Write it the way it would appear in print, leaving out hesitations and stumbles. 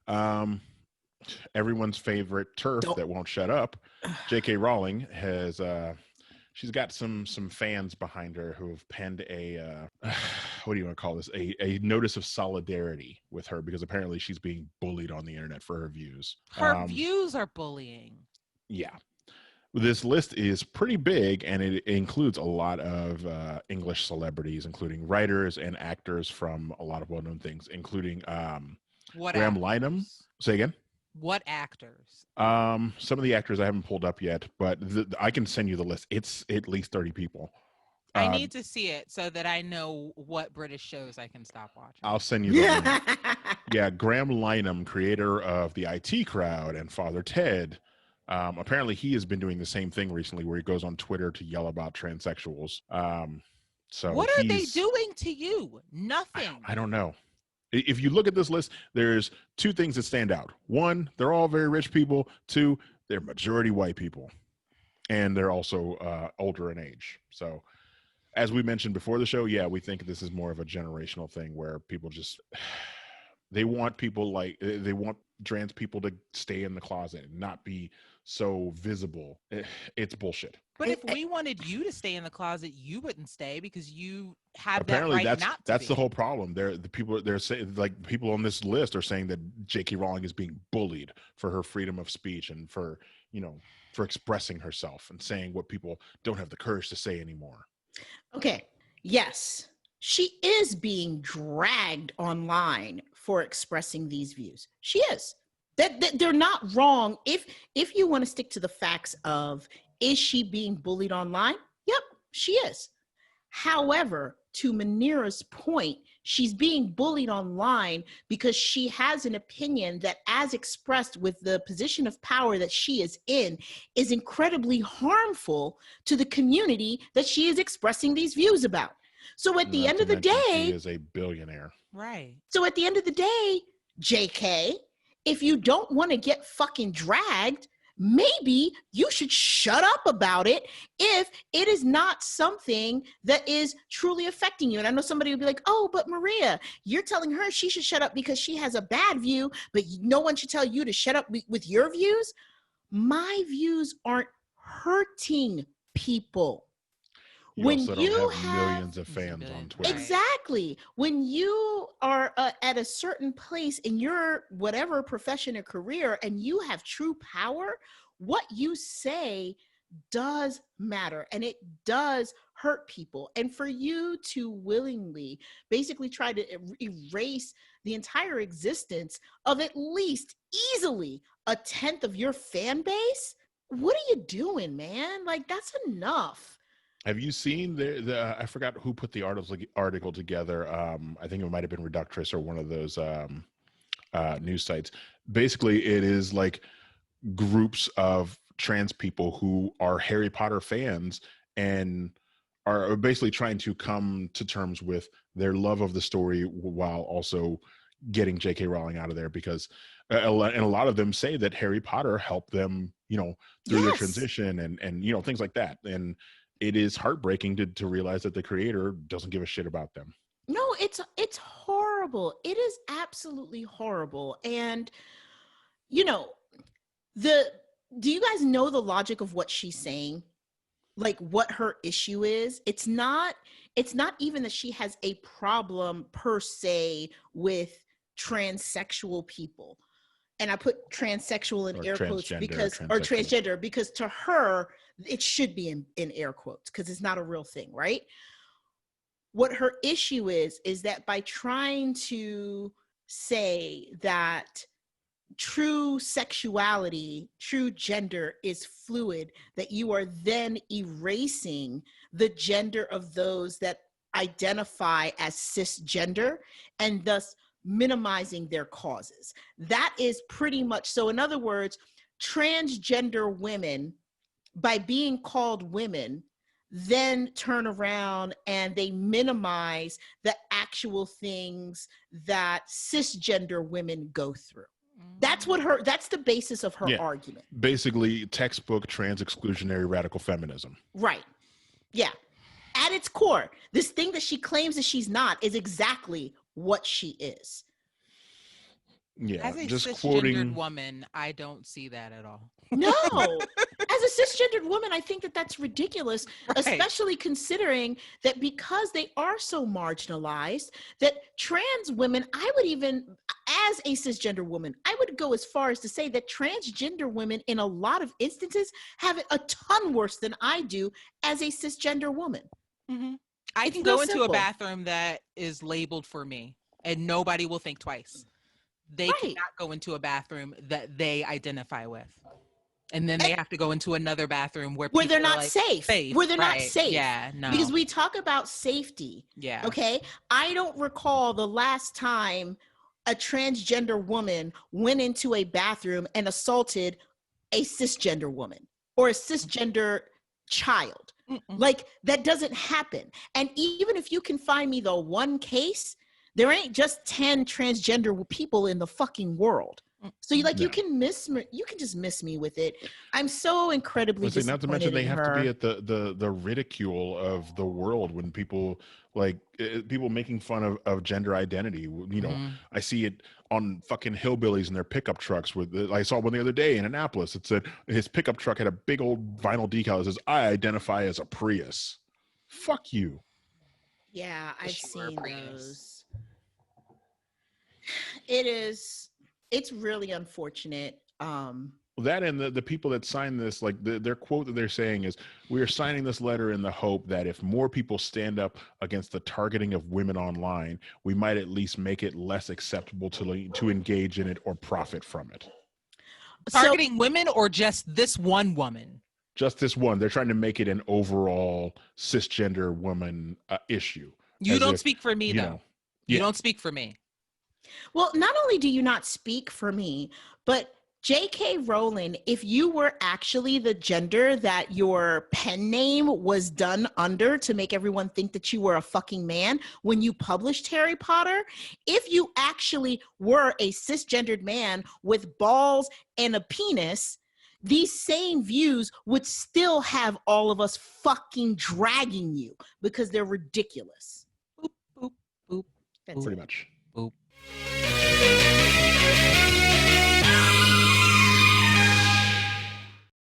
Um, Everyone's favorite turf Don't. that won't shut up, JK Rowling has she's got some fans behind her who have penned a what do you want to call this, a notice of solidarity with her because apparently she's being bullied on the internet for her views. Her views are bullying. Yeah, this list is pretty big and it includes a lot of English celebrities, including writers and actors from a lot of well-known things, including What Graham Lynham. actors? Say again. What actors? Some of the actors I haven't pulled up yet, but I can send you the list. It's at least 30 people. I need to see it so that I know what British shows I can stop watching. I'll send you the link. Yeah, Graham Lynham, creator of the IT Crowd and Father Ted. Apparently, he has been doing the same thing recently, where he goes on Twitter to yell about transsexuals. So what are they doing to you? Nothing. I don't know. If you look at this list, there's two things that stand out. One, they're all very rich people. Two, they're majority white people. And they're also older in age. So as we mentioned before the show, yeah, we think this is more of a generational thing where people just, they want trans people to stay in the closet and not be so visible. It's bullshit. But if we wanted you to stay in the closet, you wouldn't stay because you have apparently that right not to that's be. the whole problem. They're saying, like, people on this list are saying that J.K. Rowling is being bullied for her freedom of speech and for expressing herself and saying what people don't have the courage to say anymore. Okay. Yes, she is being dragged online for expressing these views. She is. That they're not wrong. If you want to stick to the facts of, is she being bullied online? Yep, she is. However, to Manira's point, she's being bullied online because she has an opinion that, as expressed with the position of power that she is in, is incredibly harmful to the community that she is expressing these views about. So at the end of the day, she is a billionaire. Right. So at the end of the day, JK, if you don't want to get fucking dragged, maybe you should shut up about it if it is not something that is truly affecting you. And I know somebody would be like, oh, but Maria, you're telling her she should shut up because she has a bad view, but no one should tell you to shut up with your views. My views aren't hurting people. You when also don't have millions of fans on Twitter. Exactly. When you are at a certain place in your whatever profession or career and you have true power, what you say does matter and it does hurt people. And for you to willingly basically try to erase the entire existence of at least easily a 10th of your fan base, what are you doing, man? Like, that's enough. Have you seen the I forgot who put the article together. I think it might have been Reductress or one of those news sites. Basically, it is like groups of trans people who are Harry Potter fans and are basically trying to come to terms with their love of the story while also getting J.K. Rowling out of there, because and a lot of them say that Harry Potter helped them, through their transition and things like that. And it is heartbreaking to realize that the creator doesn't give a shit about them. No, it's horrible. It is absolutely horrible. And do you guys know the logic of what she's saying? Like, what her issue is? It's not even that she has a problem per se with transsexual people. And I put transsexual in air quotes because transgender, because to her, it should be in air quotes because it's not a real thing, right? What her issue is that by trying to say that true sexuality, true gender is fluid, that you are then erasing the gender of those that identify as cisgender and thus minimizing their causes. That is pretty much, so in other words, transgender women, by being called women, then turn around and they minimize the actual things that cisgender women go through. That's the basis of her argument. Basically, textbook trans exclusionary radical feminism. Right. Yeah. At its core, this thing that she claims that she's not is exactly what she is. Yeah, As a just cisgendered quoting. woman, I don't see that at all. No. As a cisgendered woman, I think that that's ridiculous, Right. especially considering that because they are so marginalized, that trans women, I would even, as a cisgender woman, I would go as far as to say that transgender women in a lot of instances have it a ton worse than I do as a cisgender woman. Mm-hmm. I It's can real go into a simple. bathroom that is labeled for me and nobody will think twice. They Right. cannot go into a bathroom that they identify with. And then they have to go into another bathroom where Where people they're are not like, safe. safe. Where they're not Right. safe. Yeah, no. Because we talk about safety. Yeah. Okay. I don't recall the last time a transgender woman went into a bathroom and assaulted a cisgender woman or a cisgender child. Mm-mm. Like, that doesn't happen. And even if you can find me the one case, there ain't just 10 transgender people in the fucking world. So you can just miss me with it. I'm so incredibly Let's say, not to mention, disappointed they in have to be her. at the ridicule of the world when people like people making fun of gender identity. You know, Mhm. I see it on fucking hillbillies in their pickup trucks. I saw one the other day in Annapolis. It said his pickup truck had a big old vinyl decal that says, "I identify as a Prius." Fuck you. Yeah, I've Wish you were a seen Prius. those. It's really unfortunate. That, and the people that sign this, like their quote that they're saying is, "We are signing this letter in the hope that if more people stand up against the targeting of women online, we might at least make it less acceptable to engage in it or profit from it." Targeting women or just this one woman? Just this one. They're trying to make it an overall cisgender woman issue. You As don't if, speak for me, you though. know, You yeah. don't speak for me. Well, not only do you not speak for me, but JK Rowling, if you were actually the gender that your pen name was done under to make everyone think that you were a fucking man when you published Harry Potter, if you actually were a cisgendered man with balls and a penis, these same views would still have all of us fucking dragging you because they're ridiculous. Boop, boop, boop. That's Pretty it. much. Boop.